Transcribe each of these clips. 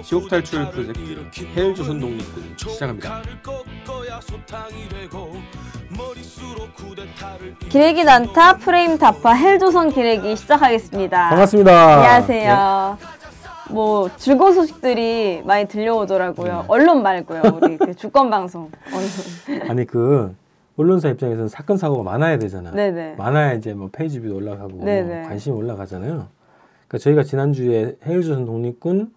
지옥 탈출 프로젝트 해일조선 독립군 시작합니다. 기레기 난타 프레임 다파 헬조선 기레기 시작하겠습니다. 반갑습니다. 안녕하세요. 뭐 즐거운 소식들이 많이 들려오더라고요. 언론 말고요. 우리 그 주권 방송. 아니 그 언론사 입장에서는 사건 사고가 많아야 되잖아. 네네. 많아야 이제 뭐 페이지 뷰도 올라가고 뭐 관심이 올라가잖아요. 그러니까 저희가 지난주에 해일조선 독립군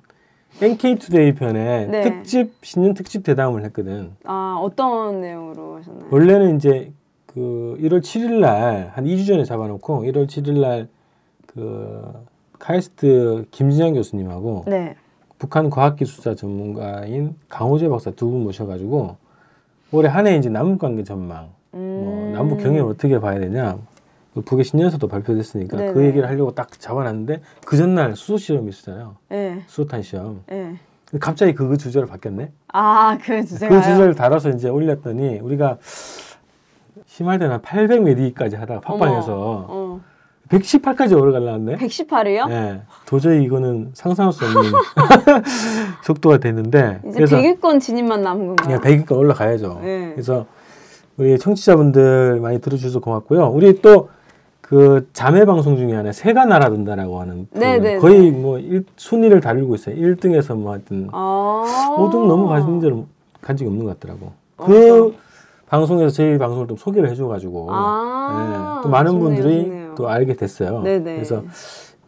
NK투데이 편에 네. 신년 특집 대담을 했거든. 아, 어떤 내용으로 하셨나요? 원래는 이제 그 1월 7일 날 한 2주 전에 잡아놓고 1월 7일 날 그 카이스트 김진영 교수님하고 네. 북한 과학기술사 전문가인 강호재 박사 두 분 모셔가지고 올해 한 해 이제 남북관계 전망, 뭐 남북 경협을 어떻게 봐야 되냐, 북의 신년사도 발표됐으니까 네네. 그 얘기를 하려고 딱 잡아놨는데 그 전날 수소 시험이 있었잖아요. 네. 수소탄 시험. 네. 갑자기 그 주제로 바뀌었네. 아, 그 주제가요? 그 주제를 다뤄서 이제 올렸더니 우리가 심할 때는 800 메디까지 하다가 팟빵에서 118까지 올라가려는데 118이요? 네, 도저히 이거는 상상할 수 없는 속도가 됐는데 이제 100위권 진입만 남은 건가요? 100위권 올라가야죠. 네. 그래서 우리 청취자분들 많이 들어주셔서 고맙고요. 우리 또 그 자매 방송 중에 하나 새가 날아든다라고 하는 네네. 거의 뭐 순위를 달리고 있어요. 1등에서 뭐 하여튼 5등 넘어가신 적은 간 적이 없는 것 같더라고. 그 방송에서 저희 방송을 좀 소개를 해줘가지고 네, 또 많은 좋네요, 분들이 좋네요. 또 알게 됐어요. 네네. 그래서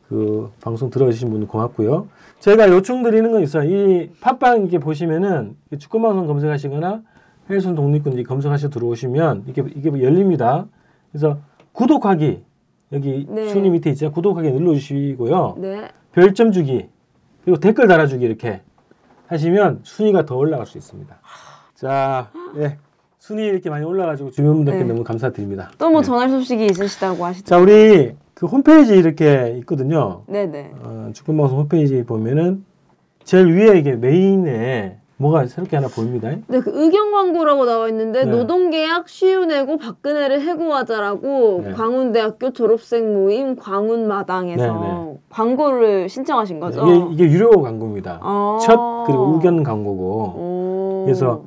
그 방송 들어주신 분들 고맙고요. 저희가 요청드리는 건 있어요. 이 팟빵 이렇게 보시면은 주권방송 검색하시거나 해일조선 독립군 검색하셔 들어오시면 이게 열립니다. 그래서 구독하기 여기 네. 순위 밑에 있죠. 구독하기 눌러주시고요. 네. 별점 주기 그리고 댓글 달아주기 이렇게 하시면 순위가 더 올라갈 수 있습니다. 자, 네. 순위 이렇게 많이 올라가지고 주변 분들께 너무 감사드립니다. 또 뭐 전할 소식이 있으시다고 하시죠? 자, 우리 그 홈페이지 이렇게 있거든요. 네네. 주권방송 홈페이지 보면은 제일 위에 이게 메인에 뭐가 새롭게 하나 보입니다. 네, 그 의견 광고라고 나와 있는데 네. 노동계약 시윤내고 박근혜를 해고하자라고 네. 광운대학교 졸업생 모임 광운마당에서 네. 광고를 신청하신 거죠? 이게 유료 광고입니다. 첫 그리고 의견 광고고. 그래서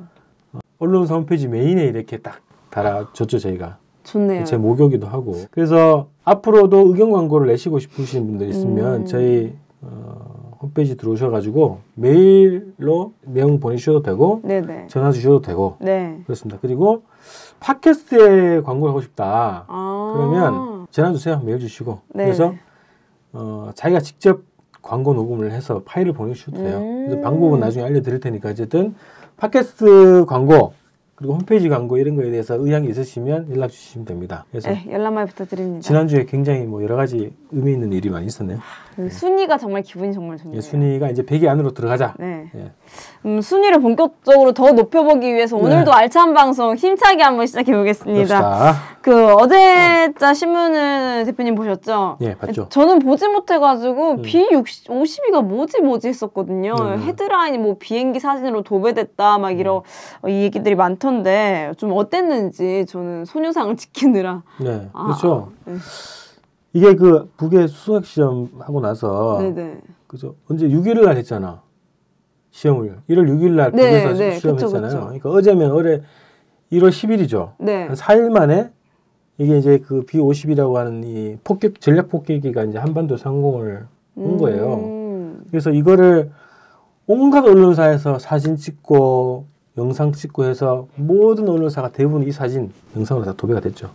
언론사 홈페이지 메인에 이렇게 딱 달아줬죠 저희가. 좋네요. 제 목요기도 하고. 그래서 앞으로도 의견 광고를 내시고 싶으신 분들 있으면 저희 홈페이지 들어오셔가지고 메일로 내용 보내주셔도 되고 네네. 전화 주셔도 되고 네. 그렇습니다. 그리고 팟캐스트에 광고를 하고 싶다. 그러면 전화 주세요. 메일 주시고. 네. 그래서 자기가 직접 광고 녹음을 해서 파일을 보내주셔도 돼요. 그래서 방법은 나중에 알려드릴 테니까 어쨌든 팟캐스트 광고 그리고 홈페이지 광고 이런 거에 대해서 의향이 있으시면 연락 주시면 됩니다. 그래서 네, 연락 많이 부탁드립니다. 지난주에 굉장히 뭐 여러 가지 의미 있는 일이 많이 있었네요. 순위가 정말 기분이 정말 좋네요. 순위가 이제 100위 안으로 들어가자. 네. 예. 순위를 본격적으로 더 높여보기 위해서 오늘도 알찬 방송 힘차게 한번 시작해 보겠습니다. 그럽시다. 그 어제자 신문은 대표님 보셨죠? 예, 봤죠. 저는 보지 못해가지고 B52가 뭐지 했었거든요. 헤드라인이 뭐 비행기 사진으로 도배됐다 막 이런 이 얘기들이 많던데 좀 어땠는지 저는 소녀상을 지키느라. 네, 그렇죠. 이게 그 북의 수학 시험 하고 나서 네네. 그죠? 언제 6일 날 했잖아. 시험을 1월 6일 날 북에서 시험했잖아요. 그쵸. 그러니까 어제면 올해 1월 10일이죠. 네. 한 4일 만에 이게 이제 그 B50이라고 하는 이 전략 폭격기가 이제 한반도 상공을 한 거예요. 그래서 이거를 온갖 언론사에서 사진 찍고 영상 찍고 해서 모든 언론사가 대부분 이 사진, 영상으로 다 도배가 됐죠.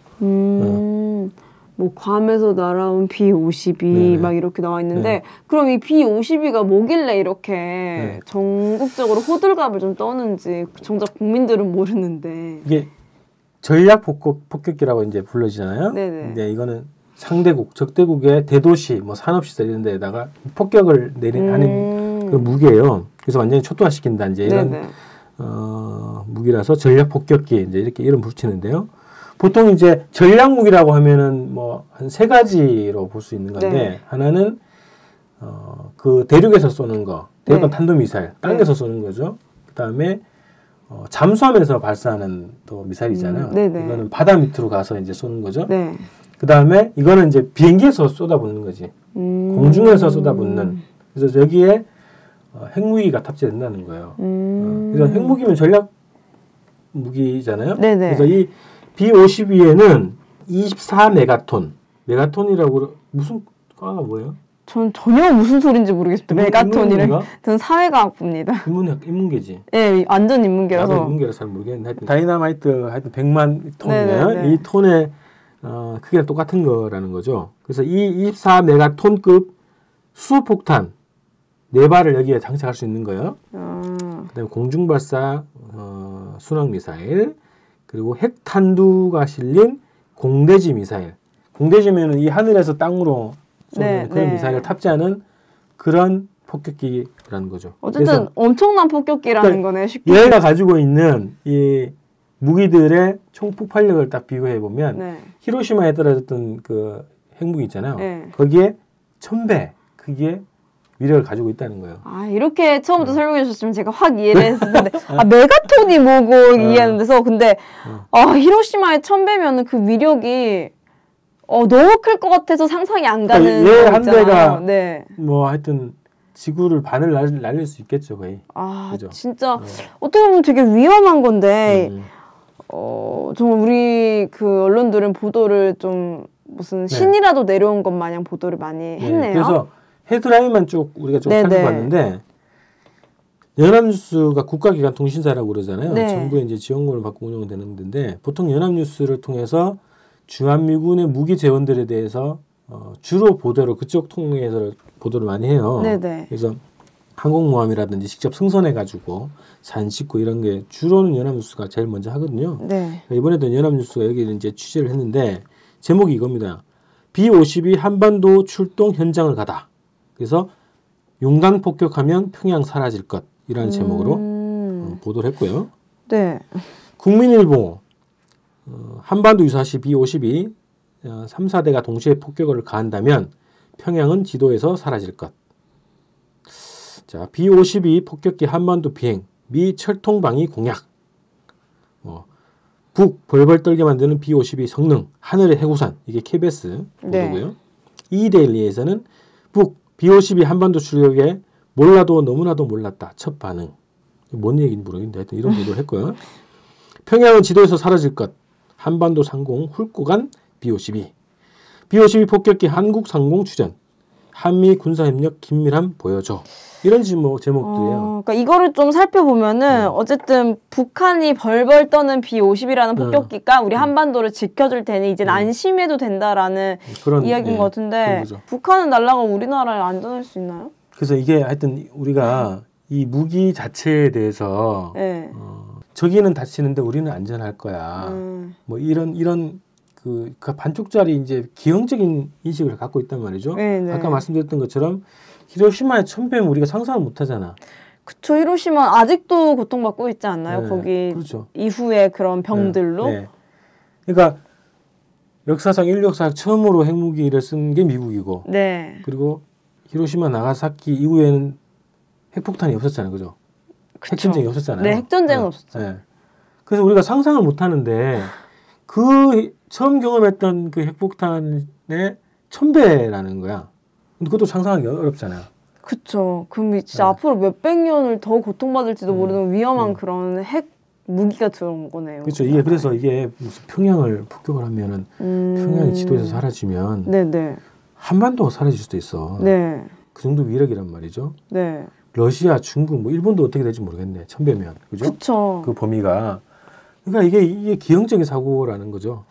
뭐 괌에서 날아온 B52 네네. 막 이렇게 나와 있는데 네. 그럼 이 B52가 뭐길래 이렇게 전국적으로 호들갑을 좀 떠는지 정작 국민들은 모르는데 이게 전략 폭격기라고 이제 불러지잖아요. 네네. 근데 이거는 상대국, 적대국의 대도시, 뭐 산업시설 이런 데다가 폭격을 하는 그 무기예요. 그래서 완전히 초토화시킨다 이제 이런 무기라서 전략 폭격기 이제 이렇게 이름 붙이는데요. 보통 이제 전략 무기라고 하면은 뭐 한 세 가지로 볼 수 있는 건데 하나는 그 대륙에서 쏘는 거, 대륙간 탄도미사일, 땅에서 쏘는 거죠. 그다음에 잠수함에서 발사하는 또 미사일이잖아요. 이거는 바다 밑으로 가서 이제 쏘는 거죠. 그다음에 이거는 이제 비행기에서 쏟아붓는 거지. 공중에서 쏟아붓는. 그래서 여기에 핵무기가 탑재된다는 거예요. 그래서 핵무기면 전략 무기잖아요. 네네. 그래서 이 B-52에는 24메가톤, 메가톤이라고 무슨 과가 뭐예요? 전 전혀 무슨 소린지 모르겠어요. 메가톤이래. 저는 사회과학부입니다. 인문계지. 네, 완전 인문계라서. 나도 인문계라서 잘 모르겠는데 하여튼 다이나마이트 하여튼 100만 톤이에요. 이 톤의 크기랑 똑같은 거라는 거죠. 그래서 이 24메가톤급 수소폭탄 4발을 여기에 장착할 수 있는 거예요. 그다음에 공중발사 순항 미사일, 그리고 핵탄두가 실린 공대지 미사일. 공대지면은 이 하늘에서 땅으로 쏘는 그런 미사일을 탑재하는 그런 폭격기라는 거죠. 어쨌든 엄청난 폭격기라는 거네. 쉽게. 얘가 가지고 있는 이 무기들의 총 폭발력을 딱 비교해 보면 히로시마에 떨어졌던 그 핵무기 있잖아요. 거기에 1000배 크기의 위력을 가지고 있다는 거예요. 아, 이렇게 처음부터 설명해 주셨으면 제가 확 이해를 했을 텐데 메가톤이 뭐고 이해하는데서 근데 히로시마의 1000배면은 그 위력이 너무 클 것 같아서 상상이 안 가는 얘 한 대가 뭐 하여튼 지구를 반을 날릴 수 있겠죠, 거의. 아, 그죠? 진짜 어떻게 보면 되게 위험한 건데 정말 우리 그 언론들은 보도를 좀 무슨 신이라도 내려온 것 마냥 보도를 많이 했네요. 그래서 헤드라인만 쭉 우리가 좀 살펴봤는데 연합뉴스가 국가기관 통신사라고 그러잖아요. 정부에 이제 지원금을 받고 운영되는 데인데 보통 연합뉴스를 통해서 주한미군의 무기 재원들에 대해서 주로 보도를 그쪽 통해서 보도를 많이 해요. 그래서 항공모함이라든지 직접 승선해가지고 산 싣고 이런 게 주로는 연합뉴스가 제일 먼저 하거든요. 이번에도 연합뉴스가 여기를 이제 취재를 했는데 제목이 이겁니다. B-52 한반도 출동 현장을 가다. 그래서 용강 폭격하면 평양 사라질 것 이라는 제목으로 보도를 했고요. 국민일보 한반도 유사시 B-52 3, 4대가 동시에 폭격을 가한다면 평양은 지도에서 사라질 것. 자, B-52 폭격기 한반도 비행, 미 철통방위 공약. 북 벌벌 떨게 만드는 B-52 성능, 하늘의 해구산. 이게 KBS 보도고요. 이데일리에서는 북 B-52 한반도 출격에 몰라도 너무나도 몰랐다. 첫 반응. 뭔 얘기인지 모르겠는데 하여튼 이런 보도를 했고요. 평양은 지도에서 사라질 것. 한반도 상공 훑고 간 B-52. B-52 폭격기 한국 상공 추전. 한미 군사협력 긴밀함 보여줘. 이런 제목들이에요. 그러니까 이거를 좀 살펴보면은 어쨌든 북한이 벌벌 떠는 B-50이라는 폭격기가 우리 한반도를 지켜줄 테니 이제 안심해도 된다라는 그런 이야기인 것 같은데 북한은 날아가 우리나라에 안전할 수 있나요? 그래서 이게 하여튼 우리가 이 무기 자체에 대해서 저기는 다치는데 우리는 안전할 거야. 뭐 이런 그 반쪽짜리 이제 기형적인 인식을 갖고 있단 말이죠. 아까 말씀드렸던 것처럼 히로시마의 1000배면 우리가 상상을 못 하잖아. 그쵸. 히로시마 아직도 고통받고 있지 않나요? 거기 이후에 그런 병들로. 그러니까 역사상 인류 역사상 처음으로 핵무기를 쓴 게 미국이고 그리고 히로시마 나가사키 이후에는 핵폭탄이 없었잖아요. 그죠? 핵전쟁이 없었잖아요. 핵전쟁은 없었죠. 그래서 우리가 상상을 못 하는데 그 처음 경험했던 그 핵폭탄의 1000배라는 거야. 근데 그것도 상상하기 어렵잖아요. 그쵸. 그럼 진짜 앞으로 몇백 년을 더 고통받을지도 모르는 위험한 그런 핵 무기가 들어온 거네요. 그렇죠. 이게 그래서 이게 무슨 평양을 폭격을 하면은 평양이 지도에서 사라지면 한반도가 사라질 수도 있어. 그 정도 위력이란 말이죠. 러시아, 중국, 뭐 일본도 어떻게 될지 모르겠네. 1000배면. 그죠? 그쵸. 그 범위가. 그러니까 이게 기형적인 사고라는 거죠.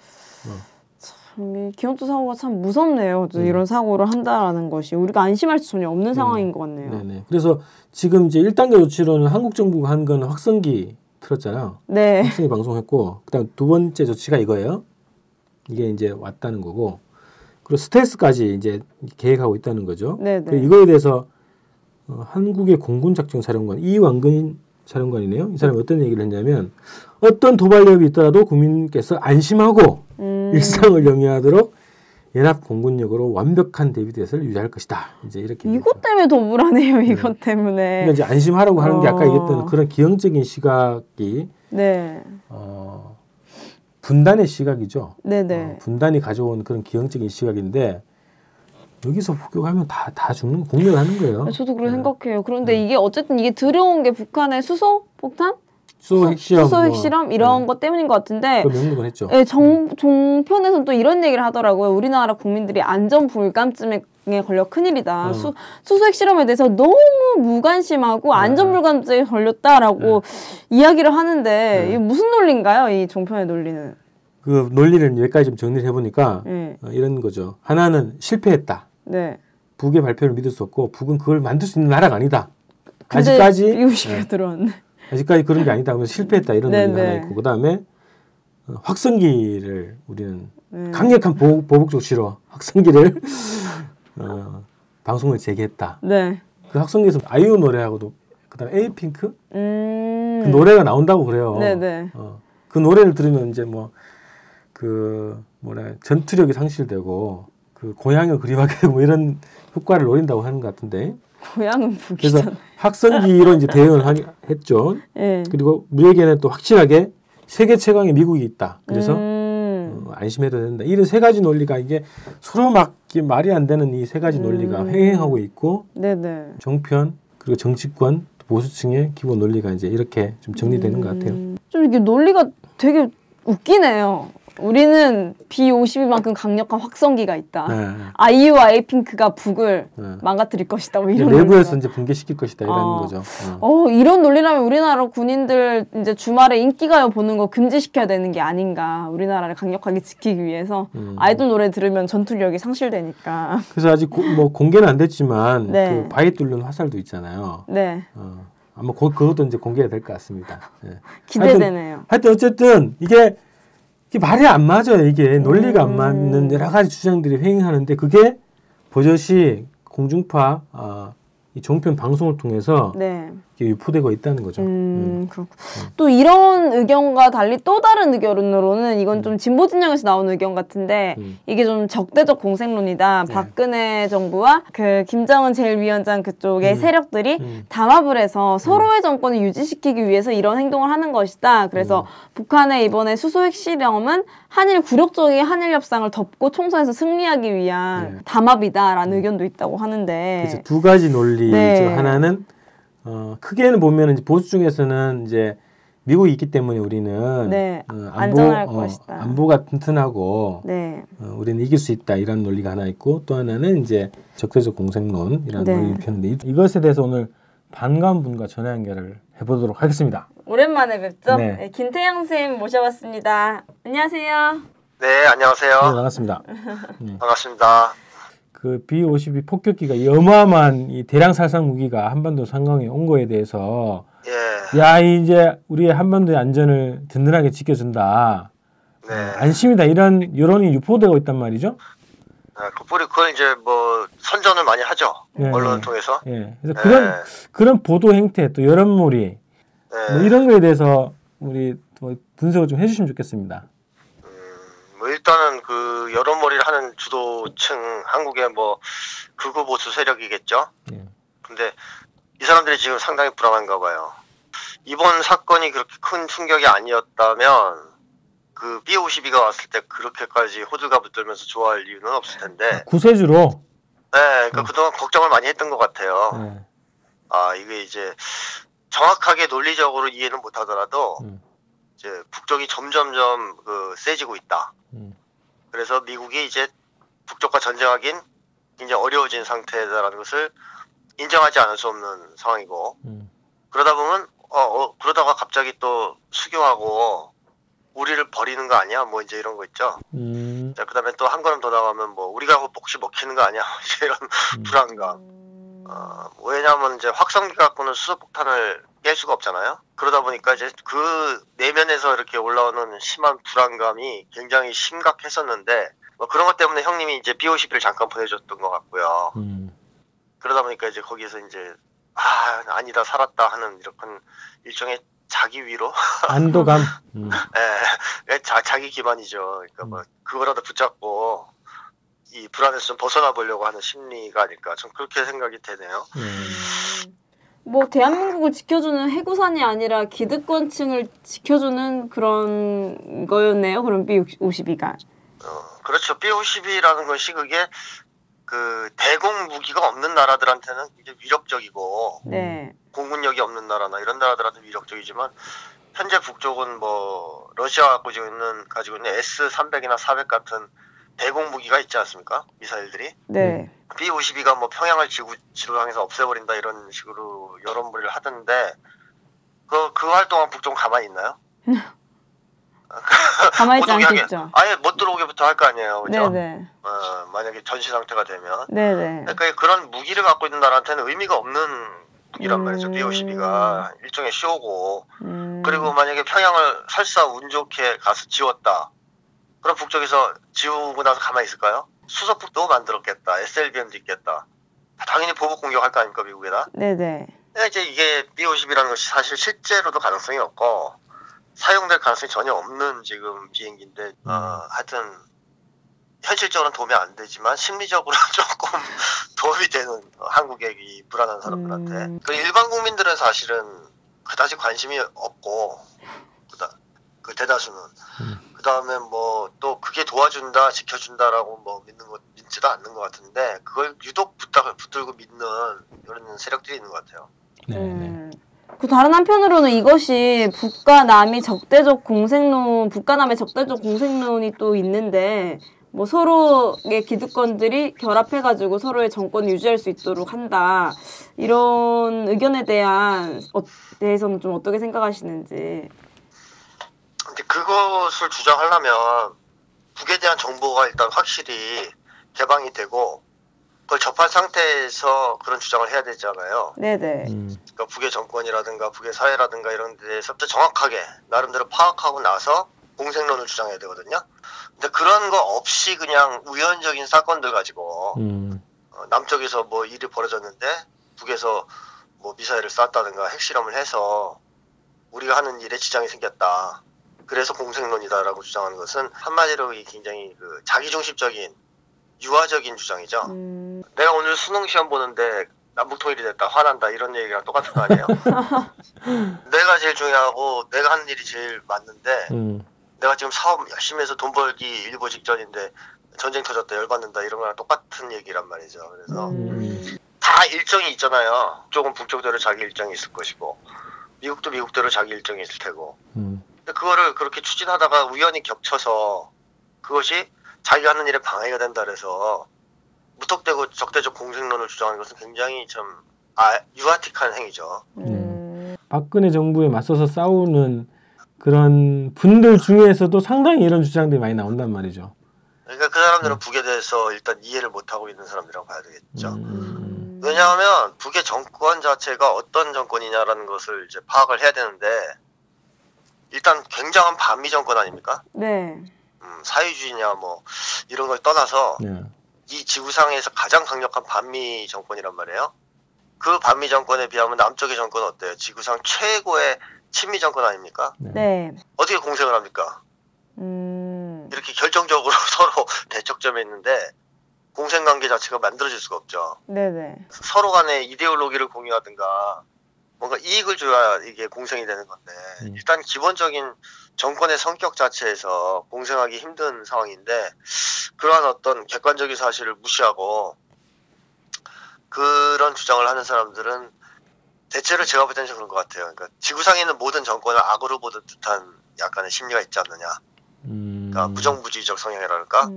참, 기형적 사고가 참 무섭네요. 이런 사고를 한다라는 것이. 우리가 안심할 수 전혀 없는 상황인 것 같네요. 그래서 지금 이제 1단계 조치로는 한국 정부가 한 건 확성기 틀었잖아요. 확성기 방송했고, 그다음 두 번째 조치가 이거예요. 이게 이제 왔다는 거고, 그리고 스텔스까지 이제 계획하고 있다는 거죠. 이거에 대해서 한국의 공군작전사령관 이완근 사령관이네요. 이 사람이 어떤 얘기를 했냐면 어떤 도발 위협이 있더라도 국민께서 안심하고 일상을 영위하도록 연합 공군력으로 완벽한 대비 태세를 유지할 것이다. 이제 이렇게. 이것 때문에 더 불안해요. 이것 때문에. 그러니까 이제 안심하라고 하는 게 아까 얘기했던 그런 기형적인 시각이 분단의 시각이죠. 분단이 가져온 그런 기형적인 시각인데 여기서 폭격하면 다 죽는 공멸하는 거예요. 저도 그렇게 생각해요. 그런데 이게 어쨌든 이게 들어온 게 북한의 수소 폭탄? 수소 핵실험, 수소 핵실험 이런 것 때문인 것 같은데. 그 명목은 했죠. 네, 종편에서는 또 이런 얘기를 하더라고요. 우리나라 국민들이 안전 불감증에 걸려 큰일이다. 수소 핵실험에 대해서 너무 무관심하고 안전 불감증에 걸렸다라고 이야기를 하는데 이게 무슨 논리인가요? 이 종편의 논리는? 그 논리를 여기까지 좀 정리를 해보니까 이런 거죠. 하나는 실패했다. 네. 북의 발표를 믿을 수 없고 북은 그걸 만들 수 있는 나라가 아니다. 근데 아직까지 B-52가 들어왔네. 아직까지 그런 게 아니다. 그래서 실패했다 이런 논리가 하나 있고 그 다음에 확성기를 우리는 강력한 보복적 실어 확성기를 방송을 재개했다. 네. 그 확성기에서 아이유 노래하고도 그다음에 에이핑크 그 노래가 나온다고 그래요. 네네. 그 노래를 들으면 이제 전투력이 상실되고 그 고향을 그리워하게 되고 뭐 이런 효과를 노린다고 하는 것 같은데. 고향은 북이잖아요. 그래서 확성기로 이제 대응을 했죠. 네. 그리고 우리에게는 또 확실하게 세계 최강의 미국이 있다. 그래서 안심해도 된다. 이런 세 가지 논리가 이게 서로 막 말이 안 되는 이 세 가지 논리가 횡행하고 있고 네네. 정편 그리고 정치권 보수층의 기본 논리가 이제 이렇게 좀 정리되는 것 같아요. 좀 이게 논리가 되게 웃기네요. 우리는 B-52만큼 강력한 확성기가 있다. 네. 아이유와 에이핑크가 북을 망가뜨릴 것이다. 뭐 이런 내부에서 논리가. 이제 붕괴시킬 것이다 이런 거죠. 이런 논리라면 우리나라 군인들 이제 주말에 인기가요 보는 거 금지시켜야 되는 게 아닌가. 우리나라를 강력하게 지키기 위해서 아이돌 노래 들으면 전투력이 상실되니까. 그래서 아직 공개는 안 됐지만 네. 그 바위 뚫는 화살도 있잖아요. 네. 아마 그것도 이제 공개가 될 것 같습니다. 네. 기대되네요. 하여튼 어쨌든 이게 말이 안 맞아요. 이게 논리가 안 맞는 여러 가지 주장들이 횡행하는데 그게 버젓이 공중파 이 종편 방송을 통해서 네. 유포되고 있다는 거죠. 그렇고. 또 이런 의견과 달리 또 다른 의견으로는 이건 좀 진보 진영에서 나온 의견 같은데 이게 좀 적대적 공생론이다. 네. 박근혜 정부와 그 김정은 제1위원장 그쪽의 세력들이 담합을 해서 서로의 정권을 유지시키기 위해서 이런 행동을 하는 것이다. 그래서 북한의 이번에 수소 핵실험은 한일 굴욕적인 한일 협상을 덮고 총선에서 승리하기 위한 담합이다라는 의견도 있다고 하는데. 그래서 두 가지 논리죠. 네. 하나는 크게는 보면 이제 보수 중에서는 이제 미국이 있기 때문에 우리는 네, 안전할 것이다. 안보가 튼튼하고 네. 우리는 이길 수 있다 이런 논리가 하나 있고 또 하나는 이제 적대적 공생론이라는 네. 논리를 펴는데 이것에 대해서 오늘 반가운 분과 전화 연결을 해보도록 하겠습니다. 오랜만에 뵙죠? 네. 네, 김태형 선생님 모셔봤습니다. 안녕하세요. 네, 안녕하세요. 네, 반갑습니다. 반갑습니다. 그 B-52 폭격기가 이 어마어마한 이 대량 살상 무기가 한반도 상공에 온 거에 대해서 예. 야 이제 우리의 한반도의 안전을 든든하게 지켜준다. 네. 안심이다 이런 여론이 유포되고 있단 말이죠. 그걸 이제 뭐 선전을 많이 하죠. 네. 언론을 통해서. 예. 그래서 그런 보도 행태 또 여론몰이 뭐 이런 거에 대해서 우리 또 분석을 좀 해주시면 좋겠습니다. 뭐 일단은 그 여론몰이를 하는 주도층 한국의 뭐 극우 보수 세력이겠죠. 예. 근데 이 사람들이 지금 상당히 불안한가 봐요. 이번 사건이 그렇게 큰 충격이 아니었다면 그 B-52가 왔을 때 그렇게까지 호들갑을 떨면서 좋아할 이유는 없을 텐데. 구세주로. 네, 그러니까 그동안 걱정을 많이 했던 것 같아요. 이게 이제 정확하게 논리적으로 이해는 못하더라도 이제 북쪽이 점점점 세지고 있다. 그래서 미국이 이제 북쪽과 전쟁하긴 굉장히 어려워진 상태다라는 것을 인정하지 않을 수 없는 상황이고 그러다 보면 그러다가 갑자기 또 수교하고 우리를 버리는 거 아니야? 뭐 이제 이런 거 있죠. 자, 그다음에 또 한 걸음 더 나가면 뭐 우리가 혹시 먹히는 거 아니야? 이제 이런 불안감. 왜냐하면 이제 확성기 갖고는 수소폭탄을 깰 수가 없잖아요. 그러다 보니까 이제 그 내면에서 이렇게 올라오는 심한 불안감이 굉장히 심각했었는데 뭐 그런 것 때문에 형님이 이제 B-52를 잠깐 보내줬던 것 같고요. 그러다 보니까 이제 거기에서 이제 아니다 살았다 하는 이런 일종의 자기 위로 안도감. 네, 자기 기반이죠. 그러니까 뭐 그거라도 붙잡고 이 불안에서 좀 벗어나 보려고 하는 심리가 아닐까. 좀 그렇게 생각이 되네요. 뭐 대한민국을 지켜주는 해구산이 아니라 기득권층을 지켜주는 그런 거였네요. 그럼 B-52가. 그렇죠. B-52라는 것이 그게 그 대공 무기가 없는 나라들한테는 이제 위력적이고 네. 공군력이 없는 나라나 이런 나라들한테 위력적이지만 현재 북쪽은 뭐 러시아가 가지고 있는 S-300이나 400 같은 대공 무기가 있지 않습니까? 미사일들이. 네. B-52가 뭐 평양을 지구상에서 없애버린다 이런 식으로 여론몰이를 하던데 그 활동한 북쪽은 가만히 있나요? 가만히 있지 않겠죠. 아예 못 들어오게부터 할 거 아니에요, 그죠? 네네. 만약에 전시 상태가 되면. 네네. 그러니까 그런 무기를 갖고 있는 나라한테는 의미가 없는 무기란 말이죠. B-52가 일종의 쇼고. 그리고 만약에 평양을 설사 운 좋게 가서 지웠다. 그럼 북쪽에서 지우고 나서 가만히 있을까요? 수소폭도 만들었겠다. SLBM도 있겠다. 당연히 보복 공격할 거 아닙니까, 미국에다? 네네. 그러니까 이제 이게 B-52라는 것이 사실 실제로도 가능성이 없고 사용될 가능성이 전혀 없는 지금 비행기인데 하여튼 현실적으로는 도움이 안 되지만 심리적으로 조금 도움이 되는 한국의 이 불안한 사람들한테 그 일반 국민들은 사실은 그다지 관심이 없고 그 대다수는 그 다음에 뭐 또 그게 도와준다 지켜준다라고 뭐 믿지도 않는 것 같은데 그걸 유독 붙들고 믿는 이런 세력들이 있는 것 같아요. 그 다른 한편으로는 이것이 북과 남의 적대적 공생론이 또 있는데 뭐 서로의 기득권들이 결합해가지고 서로의 정권을 유지할 수 있도록 한다. 이런 의견에 대해서는 좀 어떻게 생각하시는지. 근데 그것을 주장하려면 북에 대한 정보가 일단 확실히 개방이 되고 그걸 접한 상태에서 그런 주장을 해야 되잖아요. 네네. 그러니까 북의 정권이라든가 북의 사회라든가 이런 데서 정확하게 나름대로 파악하고 나서 공생론을 주장해야 되거든요. 근데 그런 거 없이 그냥 우연적인 사건들 가지고 남쪽에서 뭐 일이 벌어졌는데 북에서 뭐 미사일을 쐈다든가 핵실험을 해서 우리가 하는 일에 지장이 생겼다. 그래서 공생론이다라고 주장하는 것은 한마디로 굉장히 그 자기중심적인 유화적인 주장이죠. 내가 오늘 수능 시험 보는데 남북통일이 됐다, 화난다 이런 얘기랑 똑같은 거 아니에요? 내가 제일 중요하고 내가 하는 일이 제일 맞는데 내가 지금 사업 열심히 해서 돈 벌기 일보 직전인데 전쟁 터졌다, 열받는다 이런 거랑 똑같은 얘기란 말이죠. 그래서 다 일정이 있잖아요. 북쪽은 북쪽대로 자기 일정이 있을 것이고 미국도 미국대로 자기 일정이 있을 테고 근데 그거를 그렇게 추진하다가 우연히 겹쳐서 그것이 자기가 하는 일에 방해가 된다 그래서 무턱대고 적대적 공생론을 주장하는 것은 굉장히 좀 유아틱한 행위죠. 박근혜 정부에 맞서서 싸우는 그런 분들 중에서도 상당히 이런 주장들이 많이 나온단 말이죠. 그러니까 그 사람들은 북에 대해서 일단 이해를 못하고 있는 사람들이라고 봐야 되겠죠. 왜냐하면 북의 정권 자체가 어떤 정권이냐라는 것을 이제 파악을 해야 되는데 일단 굉장한 반미 정권 아닙니까? 네. 사회주의냐 뭐 이런 걸 떠나서 이 지구상에서 가장 강력한 반미 정권이란 말이에요. 그 반미 정권에 비하면 남쪽의 정권은 어때요? 지구상 최고의 친미 정권 아닙니까? 네. 어떻게 공생을 합니까? 이렇게 결정적으로 서로 대척점에 있는데 공생관계 자체가 만들어질 수가 없죠. 네네. 서로 간에 이데올로기를 공유하든가 뭔가 이익을 줘야 이게 공생이 되는 건데 일단 기본적인 정권의 성격 자체에서 공생하기 힘든 상황인데 그러한 어떤 객관적인 사실을 무시하고 그런 주장을 하는 사람들은 대체로 제가 볼 때는 그런 것 같아요. 그러니까 지구상에 있는 모든 정권을 악으로 보는 듯한 약간의 심리가 있지 않느냐. 그러니까 부정부지적 성향이랄까.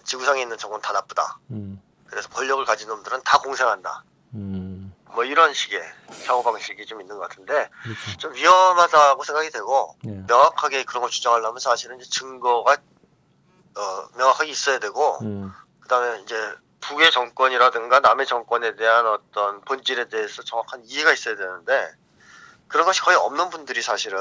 지구상에 있는 정권 다 나쁘다. 그래서 권력을 가진 놈들은 다 공생한다. 뭐 이런 식의 사고방식이 좀 있는 것 같은데 그렇죠. 좀 위험하다고 생각이 되고 명확하게 그런 걸 주장하려면 사실은 이제 증거가 명확하게 있어야 되고 그 다음에 이제 북의 정권이라든가 남의 정권에 대한 어떤 본질에 대해서 정확한 이해가 있어야 되는데 그런 것이 거의 없는 분들이 사실은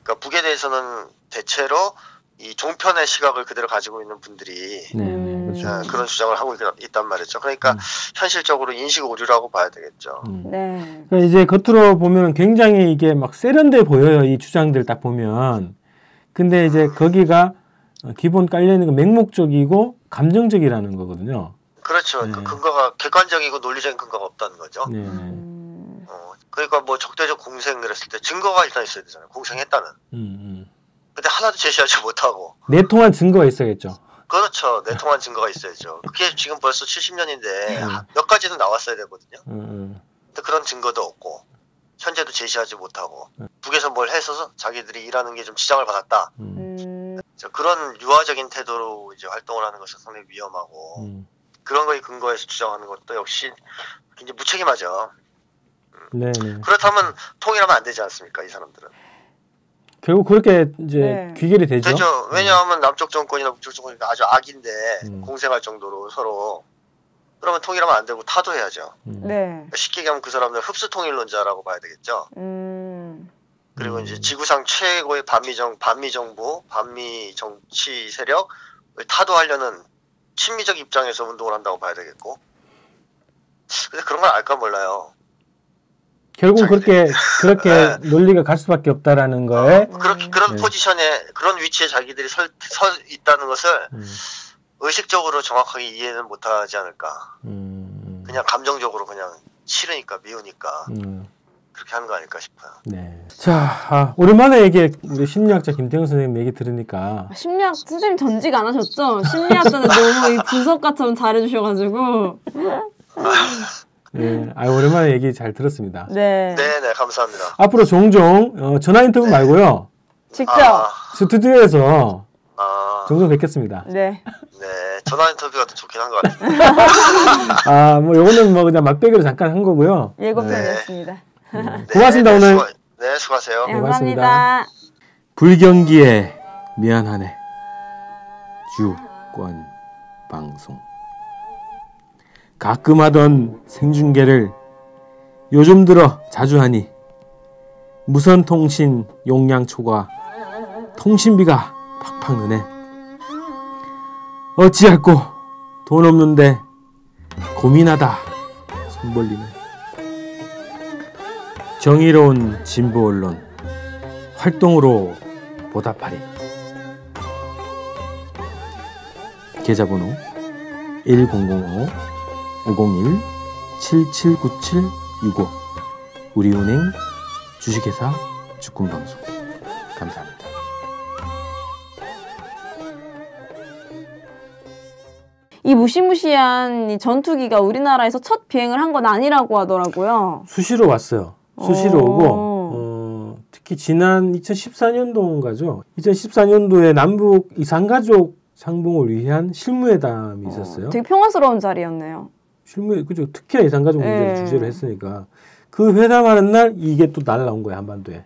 그러니까 북에 대해서는 대체로 이 종편의 시각을 그대로 가지고 있는 분들이 그렇죠. 그런 주장을 하고 있단 말이죠. 그러니까 현실적으로 인식 오류라고 봐야 되겠죠. 네. 그러니까 이제 겉으로 보면 굉장히 이게 막 세련돼 보여요. 이 주장들 딱 보면. 근데 이제 거기가 기본 깔려있는 건 맹목적이고 감정적이라는 거거든요. 그렇죠. 그 근거가 객관적이고 논리적인 근거가 없다는 거죠. 그러니까 뭐 적대적 공생 그랬을 때 증거가 일단 있어야 되잖아요. 공생했다는. 근데 하나도 제시하지 못하고. 내통한 증거가 있어야겠죠. 그렇죠. 내통한 증거가 있어야죠. 그게 지금 벌써 70년인데 몇 가지는 나왔어야 되거든요. 근데 그런 증거도 없고 현재도 제시하지 못하고 북에서 뭘 해서 자기들이 일하는 게 좀 지장을 받았다. 그런 유화적인 태도로 이제 활동을 하는 것이 상당히 위험하고 그런 거에 근거해서 주장하는 것도 역시 굉장히 무책임하죠. 네네. 그렇다면 통일하면 안 되지 않습니까, 이 사람들은? 결국 그렇게 이제 귀결이 되죠. 되죠. 왜냐하면 남쪽 정권이나 북쪽 정권이 아주 악인데 공생할 정도로 서로. 그러면 통일하면 안 되고 타도해야죠. 네. 쉽게 얘기하면 그 사람들 흡수 통일론자라고 봐야 되겠죠. 그리고 이제 지구상 최고의 반미 정부, 반미 정치 세력을 타도하려는 친미적 입장에서 운동을 한다고 봐야 되겠고. 근데 그런 걸 알까 몰라요. 결국 그렇게 네. 논리가 갈 수밖에 없다라는 거에 그런 포지션에 그런 위치에 자기들이 서 있다는 것을 의식적으로 정확하게 이해는 못하지 않을까. 그냥 감정적으로 그냥 싫으니까 미우니까 그렇게 하는 거 아닐까 싶어요. 네. 자, 오랜만에 이게 우리 심리학자 김태형 선생님 얘기 들으니까 심리학 선생님 전직 안 하셨죠? 심리학자는 너무 이 분석가처럼 잘해주셔가지고. 네, 오랜만에 얘기 잘 들었습니다. 네, 감사합니다. 앞으로 종종 전화 인터뷰 말고요. 직접 스튜디오에서 종종 뵙겠습니다. 네, 전화 인터뷰가 더 좋긴 한 것 같아요. 뭐 요거는 뭐 그냥 막대기로 잠깐 한 거고요. 예고편이었습니다. 고맙습니다 오늘. 네, 수고하세요. 네, 감사합니다. 불경기에 미안하네. 주권 방송. 가끔 하던 생중계를 요즘 들어 자주 하니 무선통신 용량 초과 통신비가 팍팍 느네. 어찌할꼬 돈 없는데 고민하다 손 벌리네. 정의로운 진보 언론 활동으로 보답하리. 계좌번호 1005-501-779765 우리은행 주식회사 주권방송. 감사합니다. 이 무시무시한 이 전투기가 우리나라에서 첫 비행을 한 건 아니라고 하더라고요. 수시로 왔어요. 수시로 오고 특히 지난 2014년도인가죠. 2014년도에 남북 이산가족 상봉을 위한 실무회담이 있었어요. 되게 평화스러운 자리였네요. 그죠. 특히나 이산가족 문제를 주제로 했으니까 그 회담하는 날 이게 또 날라온 거예요, 한반도에.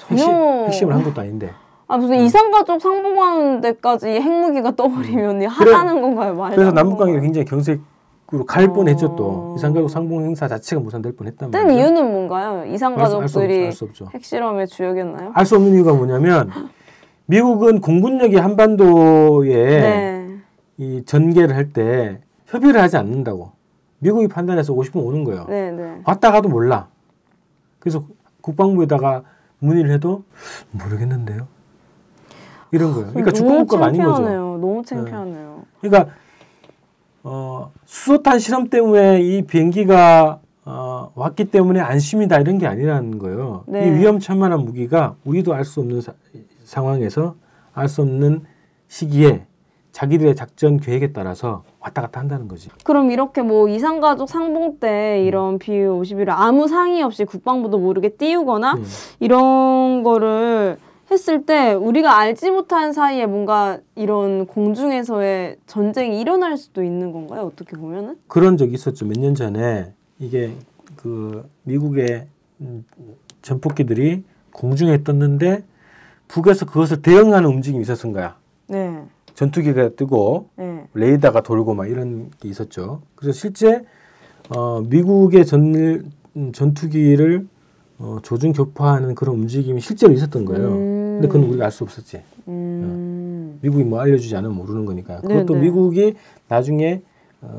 핵심을 한 것도 아닌데. 무슨 이산가족 상봉하는 데까지 핵무기가 떠버리면 하자는 건가요? 그래서 남북관계가 굉장히 경색으로 갈 뻔했죠. 또 이산가족 상봉 행사 자체가 무산될 뻔했단 말이에요. 뜬 이유는 뭔가요? 이산가족들이 알 수 없죠. 핵실험의 주역이었나요? 알 수 없는 이유가 뭐냐면 미국은 공군력이 한반도에 이 전개를 할 때 협의를 하지 않는다고. 미국이 판단해서 오고 싶으면 오는 거예요. 왔다 가도 몰라. 그래서 국방부에다가 문의를 해도 모르겠는데요. 이런 거예요. 그러니까 주권국가가 아닌 거죠. 너무 창피하네요. 그러니까 수소탄 실험 때문에 이 비행기가 왔기 때문에 안심이다 이런 게 아니라는 거예요. 이 위험천만한 무기가 우리도 알 수 없는 상황에서 알 수 없는 시기에 자기들의 작전 계획에 따라서 왔다 갔다 한다는 거지. 그럼 이렇게 뭐 이산가족 상봉 때 이런 BU-51을 아무 상의 없이 국방부도 모르게 띄우거나 이런 거를 했을 때 우리가 알지 못한 사이에 뭔가 이런 공중에서의 전쟁이 일어날 수도 있는 건가요? 어떻게 보면은? 그런 적이 있었죠. 몇 년 전에 이게 그 미국의 전폭기들이 공중에 떴는데 북에서 그것을 대응하는 움직임이 있었던 거야. 전투기가 뜨고 레이더가 돌고 막 이런 게 있었죠. 그래서 실제 미국의 전투기를 조준 격파하는 그런 움직임이 실제로 있었던 거예요. 근데 그건 우리가 알 수 없었지. 미국이 뭐 알려주지 않으면 모르는 거니까. 그것도 미국이 나중에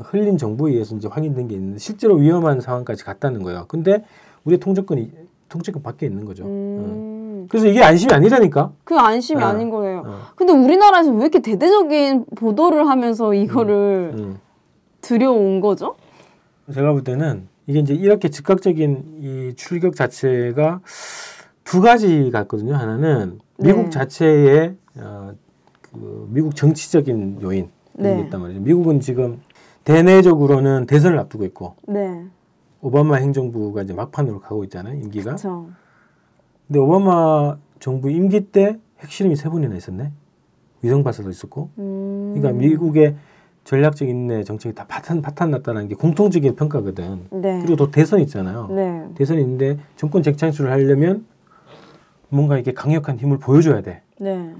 흘린 정보에 의해서 이제 확인된 게 있는데 실제로 위험한 상황까지 갔다는 거예요. 근데 우리의 통제권 밖에 있는 거죠. 그래서 이게 안심이 아니라니까. 그 안심이 아닌 거예요. 근데 우리나라에서 왜 이렇게 대대적인 보도를 하면서 이거를 들여온 거죠? 제가 볼 때는 이게 이제 이렇게 즉각적인 이 출격 자체가 두 가지가 있거든요. 하나는 미국 자체의 그 미국 정치적인 요인 이런 게 있단 말이죠. 미국은 지금 대내적으로는 대선을 앞두고 있고 오바마 행정부가 이제 막판으로 가고 있잖아요. 임기가. 그쵸. 근데 오바마 정부 임기 때 핵실험이 3번이나 있었네. 위성 발사도 있었고. 그러니까 미국의 전략적 인내 정책이 다 파탄났다는 게 공통적인 평가거든. 그리고 또 대선 있잖아요. 대선이 있는데 정권 재창출을 하려면 뭔가 이렇게 강력한 힘을 보여줘야 돼.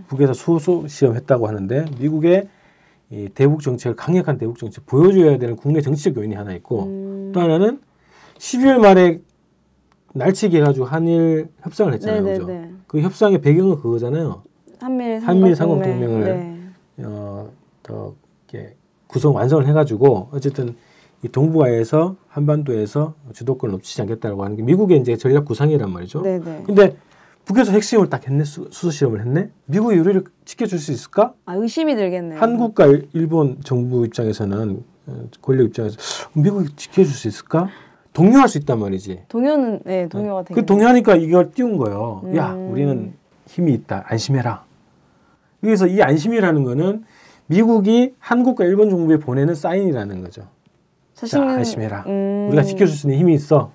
북에서 수소 시험했다고 하는데 미국의 이 대북 정책을 강력한 대북 정책 보여줘야 되는 국내 정치적 요인이 하나 있고 또 하나는 12월 말에 날치기 해가지고 한일 협상을 했잖아요. 그죠? 그 협상의 배경은 그거잖아요. 한미일 삼국동맹을 더 이렇게 완성을 해가지고 어쨌든 이 동북아에서 한반도에서 주도권을 놓치지 않겠다고 하는 게 미국의 이제 전략 구상이란 말이죠. 근데 북에서 핵심을 딱 했네. 수소 실험을 했네. 미국의 요리를 지켜줄 수 있을까? 의심이 들겠네요. 한국과 일본 정부 입장에서는 권력 입장에서 미국이 지켜줄 수 있을까? 동요할 수 있단 말이지. 동요는 동요가 되겠네요. 그 동요하니까 이걸 띄운 거예요. 야, 우리는 힘이 있다. 안심해라. 그래서 이 안심이라는 거는 미국이 한국과 일본 정부에 보내는 사인이라는 거죠. 자, 안심해라. 우리가 지켜줄 수 있는 힘이 있어.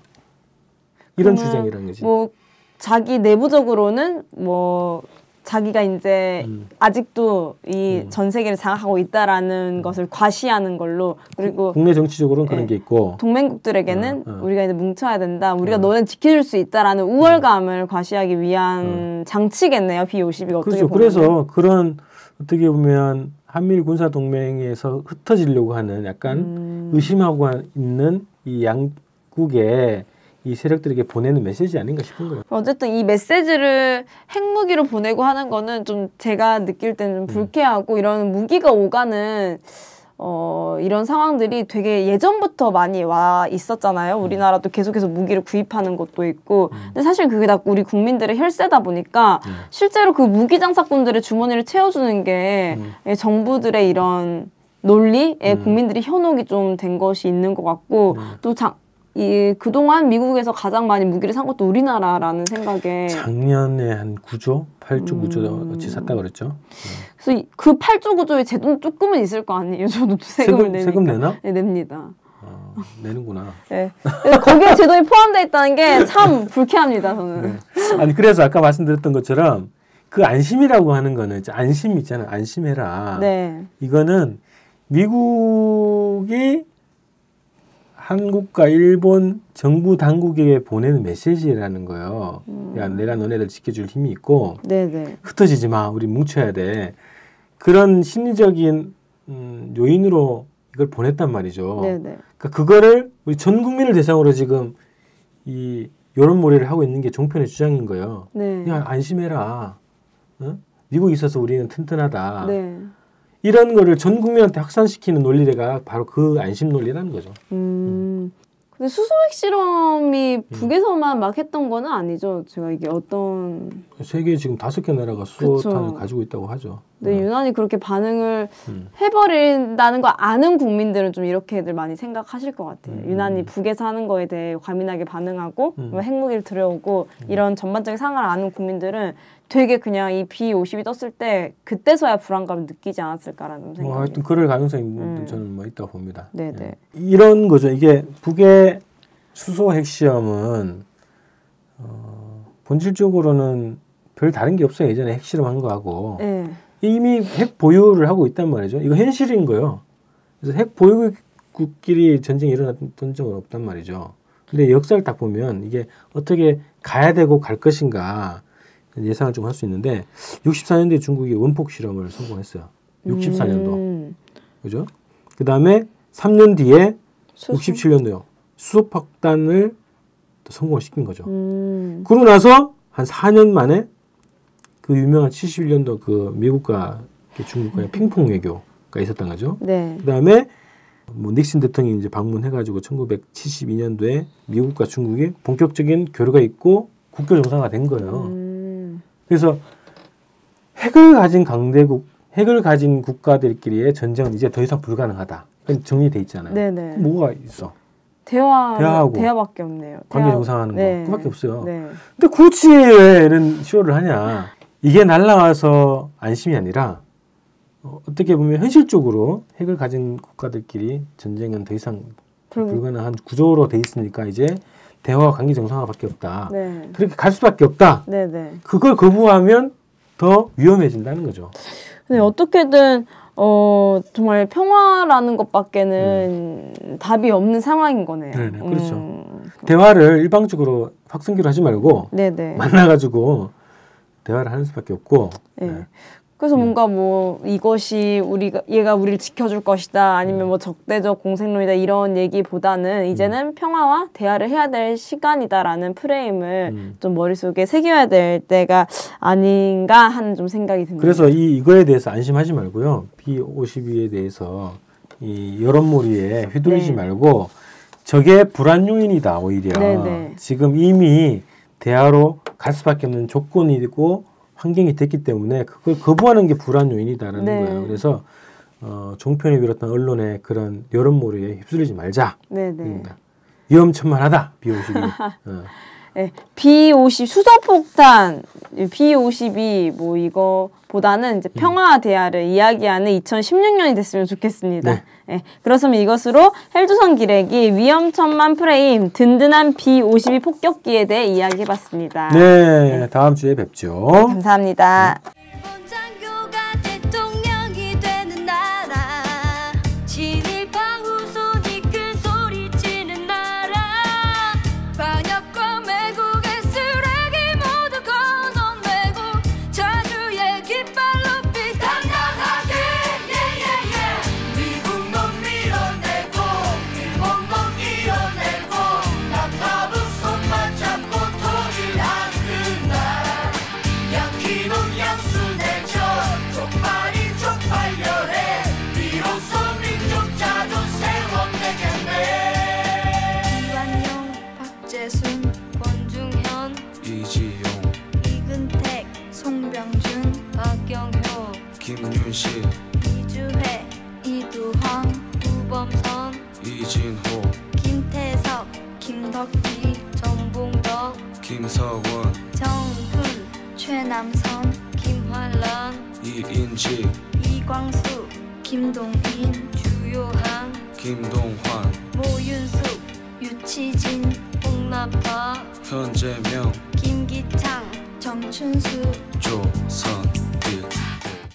이런 주장이라는 거지. 뭐 자기 내부적으로는 뭐 자기가 이제 아직도 이 전 세계를 장악하고 있다라는 것을 과시하는 걸로 그리고 국내 정치적으로는 그런 게 있고 동맹국들에게는 우리가 이제 뭉쳐야 된다. 우리가 너는 지켜줄 수 있다라는 우월감을 과시하기 위한 장치겠네요. B-52가 어떻게 그렇죠. 보면. 그래서 그런 어떻게 보면 한미일 군사 동맹에서 흩어지려고 하는 약간 의심하고 있는 이 양국의 이 세력들에게 보내는 메시지 아닌가 싶은 거예요. 어쨌든 이 메시지를 핵무기로 보내고 하는 거는 좀 제가 느낄 때는 좀 불쾌하고 이런 무기가 오가는 이런 상황들이 되게 예전부터 많이 와 있었잖아요. 우리나라도 계속해서 무기를 구입하는 것도 있고. 근데 사실 그게 다 우리 국민들의 혈세다 보니까 실제로 그 무기 장사꾼들의 주머니를 채워주는 게 정부들의 이런 논리에 국민들이 현혹이 좀 된 것이 있는 것 같고 또 그동안 미국에서 가장 많이 무기를 산 것도 우리나라라는 생각에 작년에 한 9조? 8조 9조치 샀다 그랬죠. 그래서 그 8조 9조에 제 돈 조금은 있을 거 아니에요. 저도 세금을 내니까. 세금 내나? 네, 냅니다. 내는구나. 네. 거기에 제 돈이 포함되어 있다는 게 참 불쾌합니다. 저는. 아니 그래서 아까 말씀드렸던 것처럼 그 안심이라고 하는 거는 안심 있잖아요. 안심해라. 이거는 미국이 한국과 일본 정부 당국에게 보내는 메시지라는 거예요. 야, 내가 너네들 지켜줄 힘이 있고 흩어지지 마. 우리 뭉쳐야 돼. 그런 심리적인 요인으로 이걸 보냈단 말이죠. 그러니까 그거를 우리 전 국민을 대상으로 지금 이 여론몰이를 하고 있는 게 종편의 주장인 거예요. 야, 안심해라. 미국에 있어서 우리는 튼튼하다. 이런 거를 전 국민한테 확산시키는 논리가 바로 그 안심 논리라는 거죠. 근데 수소 핵실험이 북에서만 막 했던 거는 아니죠. 제가 이게 어떤 세계에 지금 5개 나라가 수소탄을 가지고 있다고 하죠. 근데 유난히 그렇게 반응을 해버린다는 거 아는 국민들은 좀 이렇게들 많이 생각하실 것 같아요. 유난히 북에서 하는 거에 대해 과민하게 반응하고 핵무기를 들여오고 이런 전반적인 상황을 아는 국민들은 되게 그냥 이 B-52 떴을 때 그때서야 불안감을 느끼지 않았을까라는 생각이. 하여튼 그럴 가능성이 저는 뭐 있다고 봅니다. 이런 거죠. 이게 북의 수소 핵시험은 본질적으로는 별 다른 게 없어요. 예전에 핵실험한 거하고 이미 핵 보유를 하고 있단 말이죠. 이거 현실인 거예요. 그래서 핵 보유국끼리 전쟁이 일어났던 적은 없단 말이죠. 근데 역사를 딱 보면 이게 어떻게 가야 되고 갈 것인가 예상을 좀 할 수 있는데 64년도에 중국이 원폭 실험을 성공했어요. 64년도. 그죠? 그 다음에 3년 뒤에 67년도요. 수소폭탄을 성공을 시킨 거죠. 그러고 나서 한 4년 만에 그 유명한 71년도 그 미국과 중국과의 핑퐁 외교가 있었던 거죠. 그 다음에 뭐 닉슨 대통령이 이제 방문해가지고 1972년도에 미국과 중국이 본격적인 교류가 있고 국교 정상화가 된 거예요. 그래서 핵을 가진 강대국, 핵을 가진 국가들끼리의 전쟁은 이제 더 이상 불가능하다. 정리돼 있잖아요. 뭐가 있어? 대화하고 대화밖에 없네요. 관계 정상화하는 거 그밖에 없어요. 근데 굳이 왜 이런 쇼를 하냐? 이게 날라와서 안심이 아니라 어떻게 보면 현실적으로 핵을 가진 국가들끼리 전쟁은 더 이상 불가능한 구조로 돼 있으니까 이제 대화와 관계 정상화밖에 없다. 네. 그렇게 갈 수밖에 없다. 네네. 그걸 거부하면 더 위험해진다는 거죠. 근데 어떻게든 정말 평화라는 것밖에는 답이 없는 상황인 거네요. 네네, 그렇죠. 대화를 일방적으로 확성기로 하지 말고 네네. 만나가지고 대화를 하는 수밖에 없고. 네. 네. 그래서 뭔가 뭐 이것이 얘가 우리를 지켜줄 것이다 아니면 뭐 적대적 공생론이다 이런 얘기보다는 이제는 평화와 대화를 해야 될 시간이다라는 프레임을 좀 머릿속에 새겨야 될 때가 아닌가 하는 좀 생각이 듭니다. 그래서 이거에 대해서 안심하지 말고요. B52에 대해서 이 여론몰이에 휘둘리지 네. 말고 저게 불안 요인이다 오히려. 네네. 지금 이미 대화로 갈 수밖에 없는 조건이고 환경이 됐기 때문에 그걸 거부하는 게 불안 요인이다라는 네. 거예요. 그래서 종편을 비롯한 언론의 그런 여론몰이에 휩쓸리지 말자. 네네. 위험천만하다. B52. 네, B50 수소폭탄 B52 뭐 이거보다는 이제 평화 대화를 이야기하는 2016년이 됐으면 좋겠습니다. 네. 네, 그렇다면 이것으로 헬조선 기레기 위험천만 프레임 든든한 B52 폭격기에 대해 이야기해봤습니다. 네, 다음 주에 뵙죠. 감사합니다. 김윤식, 이주혜, 이두황, 우범선, 이진호, 김태석, 김덕기, 정봉덕, 김서원, 정훈, 최남선, 김환란, 이인지, 이광수, 김동인, 주요한, 김동환, 모윤숙, 유치진, 홍남파, 현재명, 김기창, 정춘수, 조선길